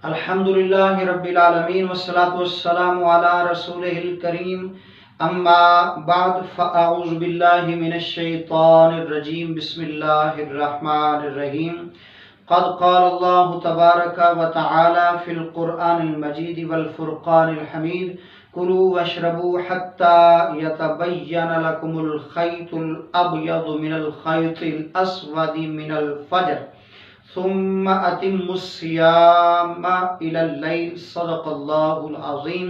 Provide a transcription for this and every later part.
अल्हम्दुलिल्लाहि रब्बिल आलमीन वस्सलातु वस्सलामु अला रसूलिहिल करीम अम्मा बाद फ़अऊज़ु बिल्लाहि मिनश शैतानिर रजीम बिस्मिल्लाहिर रहमानिर रहीम क़द क़ालल्लाहु तबारक व तआला फ़िल क़ुरआनिल मजीद वल फ़ुरक़ानिल हमीद कुलू वशरबू हत्ता यतबय्यन लकुमुल ख़ैतुल अबयदु मिनल ख़ैतिल अस्वदि मिनल फ़ज्र सुम्मा अतिम्मुस्सियाम इलल लैल सदक़ल्लाहुल अज़ीम।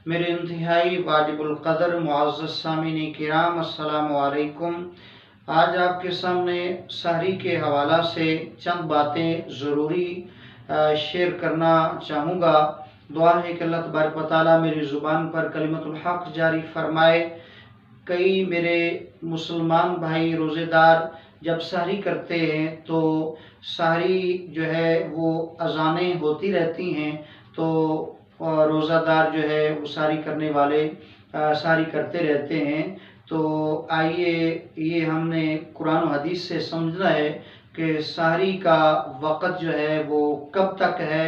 मेरे इंतहाई वाजिबुल क़दर मुअज़्ज़ज़ सामीन किराम अस्सलामु अलैकुम। आज आपके सामने सहरी के हवाला से चंद बातें ज़रूरी शेयर करना चाहूँगा। दुआ है कि अल्लाह तबारक व तआला मेरी ज़ुबान पर कलिमतुल हक़ जारी फरमाए। कई मेरे मुसलमान भाई रोज़ेदार जब सहरी करते हैं तो सहरी जो है वो अज़ानें होती रहती हैं, तो रोज़ादार जो है वो सहरी करने वाले सहरी करते रहते हैं। तो आइए ये हमने कुरान और हदीस से समझना है कि सहरी का वक़्त जो है वो कब तक है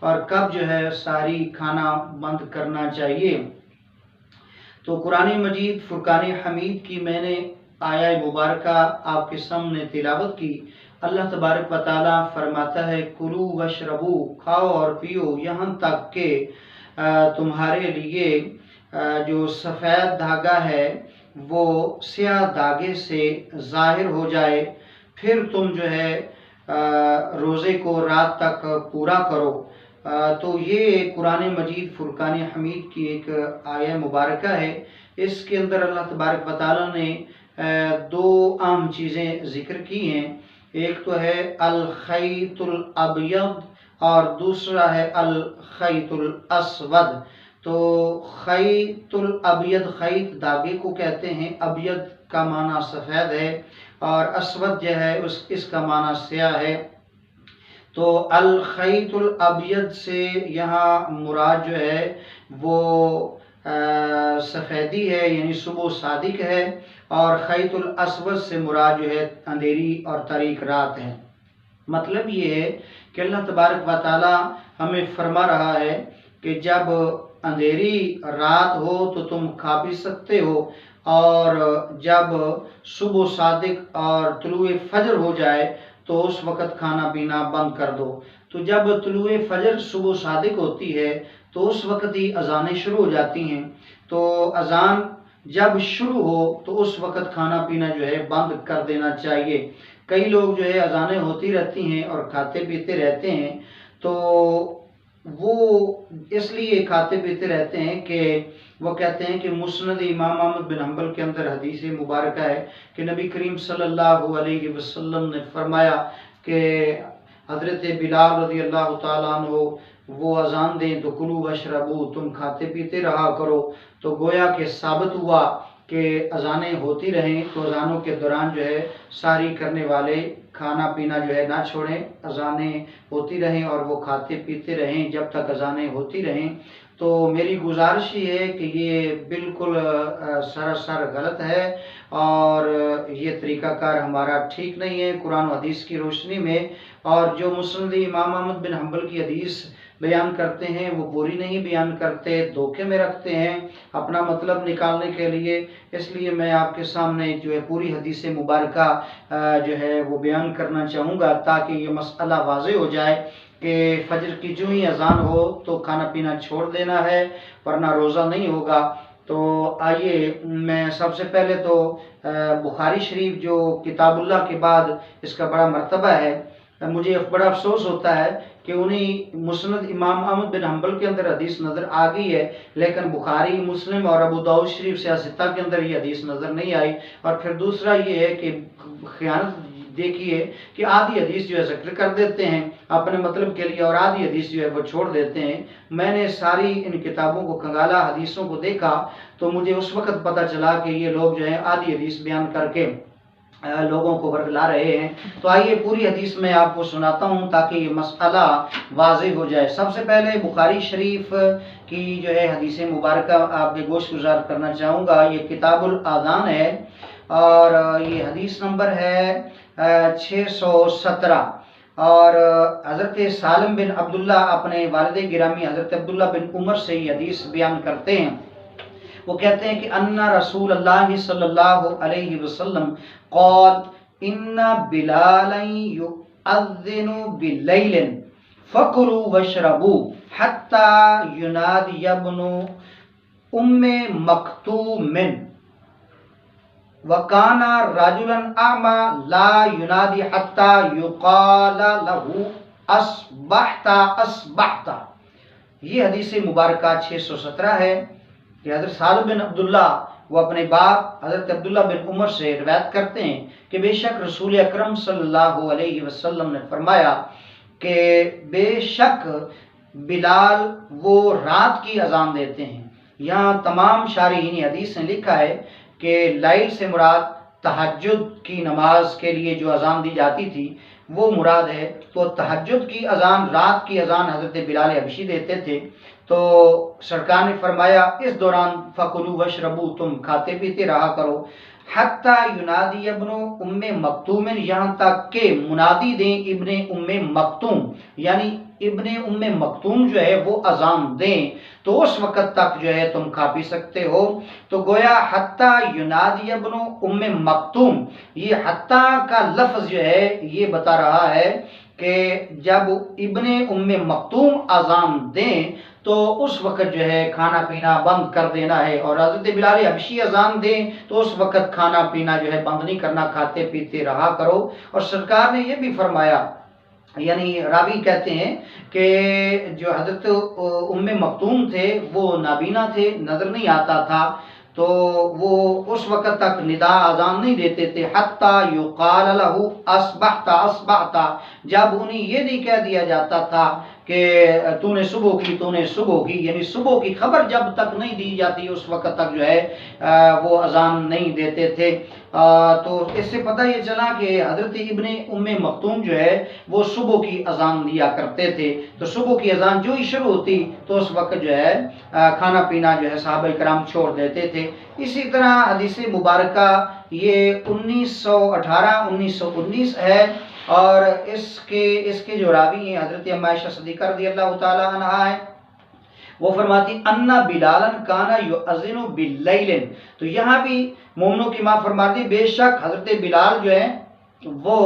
और कब जो है सहरी खाना बंद करना चाहिए। तो कुरान मजीद फुरकान हमीद की मैंने आया मुबारका आपके सामने तिलावत की। अल्लाह तबारक व तआला फरमाता है कुलू वशरबू, खाओ और पियो यहाँ तक कि तुम्हारे लिए जो सफ़ेद धागा है वो स्याह धागे से ज़ाहिर हो जाए, फिर तुम जो है रोज़े को रात तक पूरा करो। तो ये कुरान मजीद फुरकान हमीद की एक आया मुबारका है। इसके अंदर अल्लाह तबारक व तआला ने दो आम चीज़ें ज़िक्र की हैं। एक तो है अल खैतुल अबयद और दूसरा है अल खैतुल अस्वद। तो खैतुल अबयद, खैत धागे को कहते हैं, अबयद का माना सफ़ेद है और अस्वद जो है इसका माना स्याह है। तो अल खैतुल अबयद से यहाँ मुराद जो है वो सफ़ेदी है यानी सुबह सादिक है, और खैतुल अस्वद से मुराद जो है अंधेरी और तारीक रात है। मतलब ये है कि अल्लाह तबारक व तआला हमें फरमा रहा है कि जब अंधेरी रात हो तो तुम खा पी सकते हो, और जब सुबह सादिक और तुलुए फजर हो जाए तो उस वक़्त खाना पीना बंद कर दो। तो जब तुलुए फजर सुबह सादिक होती है तो उस वक़्त ही अज़ानें शुरू हो जाती हैं। तो अज़ान जब शुरू हो तो उस वक़्त खाना पीना जो है बंद कर देना चाहिए। कई लोग जो है अज़ानें होती रहती हैं और खाते पीते रहते हैं, तो वो इसलिए खाते पीते रहते हैं कि वो कहते हैं कि मुस्नद इमाम अहमद बिन हंबल के अंदर हदीस मुबारक है कि नबी करीम सल्लल्लाहु अलैहि वसल्लम ने फरमाया कि हज़रत बिलाल रज़ी अल्लाह तआला अन्हु वो अज़ान दें तो कुलू वशरबू, तुम खाते पीते रहा करो। तो गोया के साबित हुआ कि अज़ानें होती रहें, तो अज़ानों के दौरान जो है सारी करने वाले खाना पीना जो है ना छोड़ें, अज़ानें होती रहें और वो खाते पीते रहें जब तक अज़ानें होती रहें। तो मेरी गुजारिश ये है कि ये बिल्कुल सरासर गलत है और ये तरीक़ाकार हमारा ठीक नहीं है कुरान और हदीस की रोशनी में। और जो मुस्नद इमाम अहमद बिन हंबल की हदीस बयान करते हैं वो पूरी नहीं बयान करते, धोखे में रखते हैं अपना मतलब निकालने के लिए। इसलिए मैं आपके सामने जो है पूरी हदीस मुबारका जो है वो बयान करना चाहूँगा ताकि ये मसला वाज़ेह हो जाए कि फजर की जो ही अज़ान हो तो खाना पीना छोड़ देना है वरना रोज़ा नहीं होगा। तो आइए मैं सबसे पहले तो बुखारी शरीफ जो किताबुल्लाह के बाद इसका बड़ा मर्तबा है, मुझे बड़ा अफसोस होता है कि उन्हीं मुस्नद इमाम अहमद बिन हंबल के अंदर हदीस नज़र आ गई है, लेकिन बुखारी, मुस्लिम और अबू दाऊद शरीफ सियासता के अंदर ये हदीस नज़र नहीं आई। और फिर दूसरा ये है कि खयानत देखिए कि आधी हदीस जो है जिक्र कर देते हैं अपने मतलब के लिए और आधी हदीस जो है वो छोड़ देते हैं। मैंने सारी इन किताबों को खंगाला, हदीसों को देखा, तो मुझे उस वक़्त पता चला कि ये लोग जो है आधी हदीस बयान करके लोगों को वर्गला रहे हैं। तो आइए पूरी हदीस में आपको सुनाता हूँ ताकि ये मसला वाज़ेह हो जाए। सबसे पहले बुखारी शरीफ की जो है हदीस मुबारक आपके गोश गुजार करना चाहूँगा। ये किताबुल आज़ान है और ये हदीस नंबर है 617 اور حضرت سالم بن عبداللہ اپنے والد گرامی حضرت عبداللہ بن عمر سے یہ حدیث بیان کرتے ہیں، وہ کہتے ہیں کہ ان رسول اللہ صلی اللہ علیہ وسلم قال ان بلالا یؤذن باللیل فکلوا واشربوا حتی ینادی ابن ام مکتوم وَكَانَ رَجُلًا أَعْمَى لَا يُنَادِي حَتَّى يُقَالَ لَهُ أَصْبَحْتَ أَصْبَحْتَ۔ یہ حدیث مبارکہ 617 ہے کہ حضرت سالم بن عبداللہ وہ اپنے باپ حضرت عبداللہ بن عمر سے روایت کرتے ہیں کہ بے شک رسول اکرم صلی اللہ علیہ وسلم نے فرمایا کہ بے شک بلال وہ رات کی اذان دیتے ہیں۔ یہاں تمام شارحین حدیث نے لکھا ہے کہ لیل سے مراد تہجد کی نماز کے لیے جو اذان دی جاتی تھی وہ مراد ہے، تو تہجد کی اذان، رات کی اذان حضرت بلال حبشی دیتے تھے۔ تو سرکار نے فرمایا اس دوران فَكُلُوا وَاشْرَبُوا، تم کھاتے پیتے رہا کرو، حتیٰ ینادی ابن ام مکتوم، یہاں تک کہ منادی دیں ابن ام مکتوم، یعنی ابن ام مکتوم جو ہے وہ اذان دیں، تو اس وقت تک جو ہے تم کھا پی سکتے ہو۔ تو گویا حتیٰ ینادی ابن ام مکتوم، یہ حتیٰ کا لفظ جو ہے یہ بتا رہا ہے کہ جب ابن ام مکتوم اذان دیں تو اس وقت جو ہے کھانا پینا بند کر دینا ہے، اور حضرت بلال حبشی اذان دیں تو اس وقت کھانا پینا جو ہے بند نہیں کرنا، کھاتے پیتے رہا کرو۔ اور سرکار نے یہ بھی فرمایا، یعنی راوی کہتے ہیں کہ جو حضرت ام مکتوم تھے وہ نابینا تھے، نظر نہیں آتا تھا، تو وہ اس وقت تک ندا اذان نہیں دیتے تھے حتیٰ یقال لہ اصبحت اصبحت، جب انہیں یہ نہیں کہہ دیا جاتا تھا کہ تو نے صبح کی، تو نے صبح کی، یعنی صبح کی خبر جب تک نہیں دی جاتی اس وقت تک جو ہے وہ اذان نہیں دیتے تھے۔ تو اس سے پتہ یہ چلا کہ حضرت ابن ام مکتوم جو ہے وہ صبح کی اذان دیا کرتے تھے، تو صبح کی اذان جو ہی شروع ہوتی تو اس وقت جو ہے کھانا پینا جو ہے صحابہ کرام چھوڑ دیتے تھے۔ اسی طرح حدیث مبارکہ یہ 1918 1919 ہے، اور اس کے جو راوی ہیں حضرت ام عائشہ صدیقہ رضی اللہ تعالی عنہا ہے، وہ فرماتی ان بلالا کان یؤذن باللیل، تو یہاں بھی مومنوں کی ماں فرماتی بے شک حضرت بلال جو ہے وہ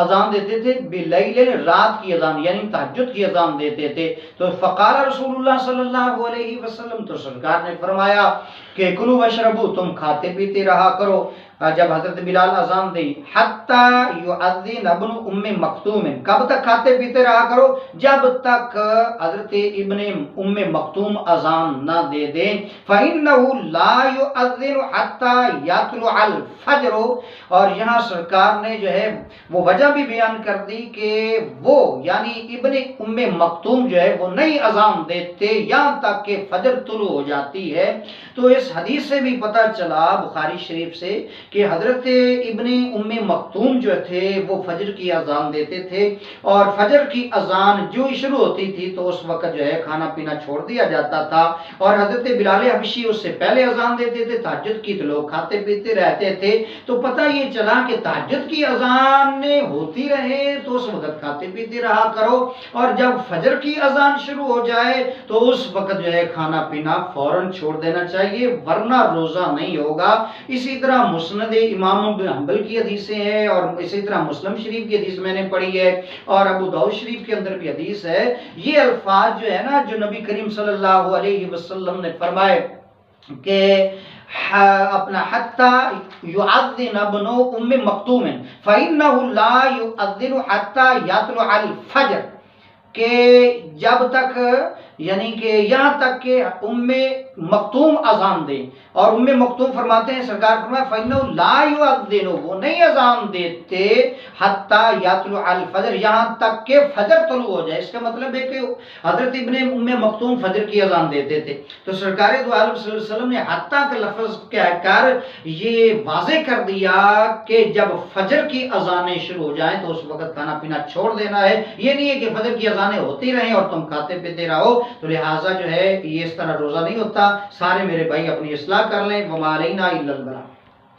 اذان دیتے تھے باللیل، رات کی اذان یعنی تہجد کی اذان دیتے تھے۔ تو فقال رسول اللہ صلی اللہ علیہ وسلم، تو سرکار نے فرمایا کہ کلوا واشربوا، تم کھاتے پیتے رہا کرو جب حضرت بلال اذان دی، حتی یؤذن ابن ام مکتوم، کب تک کھاتے پیتے رہا کرو؟ جب تک حضرت ابن ام مکتوم اذان نہ دے دیں۔ فإنه لا یؤذن حتی یطلع الفجر، اور یہاں سرکار نے جو ہے وہ وجہ بھی بیان کر دی کہ وہ یعنی ابن ام مکتوم جو ہے وہ نہیں اذان دیتے یہاں تک کہ فجر طلوع ہو جاتی ہے۔ تو اس حدیث سے بھی پتہ چلا بخاری شریف سے کہ حضرت ابن ام مکتوم جو تھے وہ فجر کی اذان دیتے تھے، اور فجر کی اذان جو ہی شروع ہوتی تھی تو اس وقت جو ہے کھانا پینا چھوڑ دیا جاتا تھا، اور حضرت بلال حبشی اس سے پہلے اذان دیتے تھے تہجد کی، تو لوگ کھاتے پیتے رہتے تھے۔ تو پتہ یہ چلا کہ تہجد کی اذان ہوتی رہے تو اس وقت کھاتے پیتے رہا کرو، اور جب فجر کی اذان شروع ہو جائے تو اس وقت جو ہے کھانا پینا فوراً چھوڑ دینا چاہیے، ورنہ روزہ نہیں ہوگا۔ اسی طرح مسند امام بن حنبل کی حدیثیں ہیں، اور اسی طرح مسلم شریف کی حدیث میں نے پڑھی ہے، اور ابو داؤد شریف کے اندر بھی حدیث ہے۔ یہ الفاظ جو ہے نا جو نبی کریم صلی اللہ علیہ وسلم نے فرمائے کہ اپنا حتی یؤذن ابن ام مکتوم فإنه لا یؤذن حتی یطلع الفجر، کہ جب تک یعنی کہ یہاں تک کہ ام مکتوم اذان دے، اور ام مکتوم فرماتے ہیں سرکار فرمایا فإنه لا یؤذن، وہ نہیں اذان دیتے حتی یطلع الفجر، یہاں تک کہ فجر طلوع ہو جائے۔ اس کا مطلب ہے کہ حضرت ابن ام مکتوم فجر کی اذان دیتے تھے، تو سرکار دو عالم صلی اللہ علیہ وسلم نے حتی کا لفظ کہہ کر یہ واضح کر دیا کہ جب فجر کی اذانیں شروع ہو جائیں تو اس وقت کھانا پینا چھوڑ دینا ہے، یہ نہیں ہے کہ فجر کی اذانیں ہوتی رہیں اور تم کھاتے پیتے رہو۔ تو لہٰذا جو ہے یہ اس طرح روزہ نہیں ہوتا۔ سارے میرے بھائی اپنی اصلاح کر لیں، وما علینا الا البلاغ۔